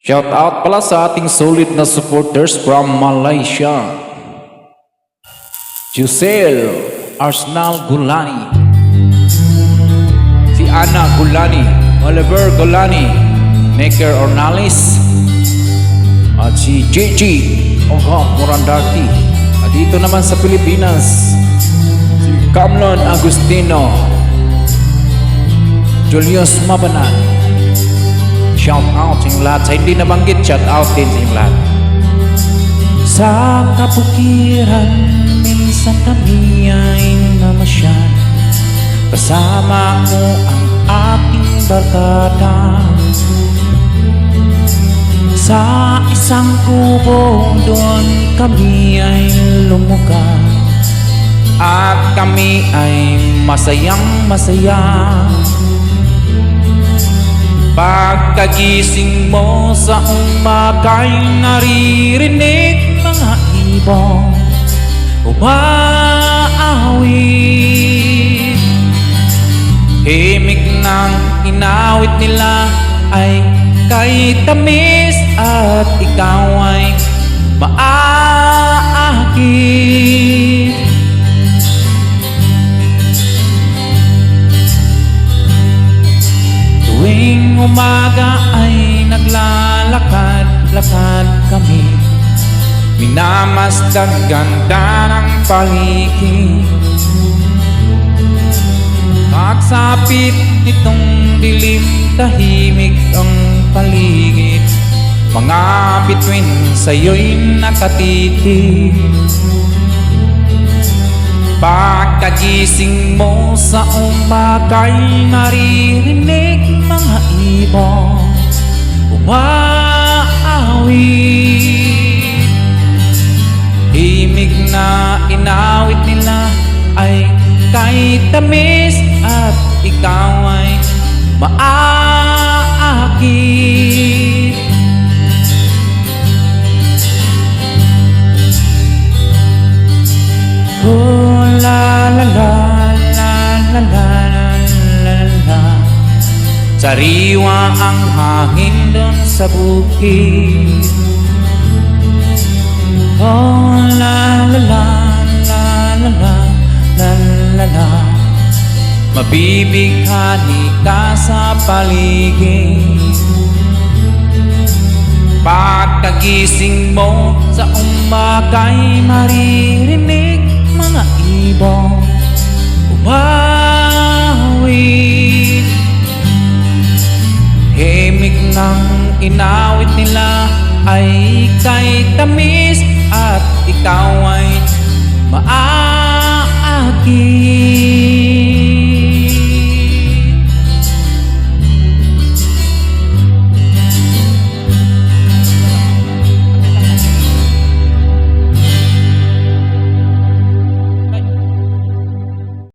Shout out pala sa ating solid na supporters from Malaysia. Jusel Arsenal Gulani, si Ana Gulani, Oliver Gulani, Maker Ornalis, at si Gigi Morandaki. At dito naman sa Pilipinas, si Camlon Agustino, Julius Mabanan. Shout out sa inyong lahat. Sa hindi nabanggit, shout out din sa inyong lahat. Sa kabukiran, minsan kami ay namasyan. Kasama mo ang aking barkada. Sa isang kubo doon kami ay lumugar. At kami ay masayang masaya. Pagkagising mo sa umaka'y naririnig mga ibong umaawit. Himig ng inawit nila Ay kay tamis at ikaw ay maaakit. Tuwing umaga ay naglalakad-lakad kami, minamasdan ganda ng paligid. pagsapit nitong dilim, tahimik ang paligid. Mga bituin sa'yo'y nakatitig. Pagkagising mo sa umaka'y maririnig mga ibong umaawit. Himig na Inawit nila ay kay tamis at ikaw ay maaakit. Oh la la la la la la la la. Sariwa ang hangin doon sa bukid. Oh la la la la la la la la la. Mabibighani ka sa paligid. Pagkagising mo sa umaka'y maririnig mga ibong umawit. Himig ng inawit nila ay kay tamis at ikaw ay maaakit.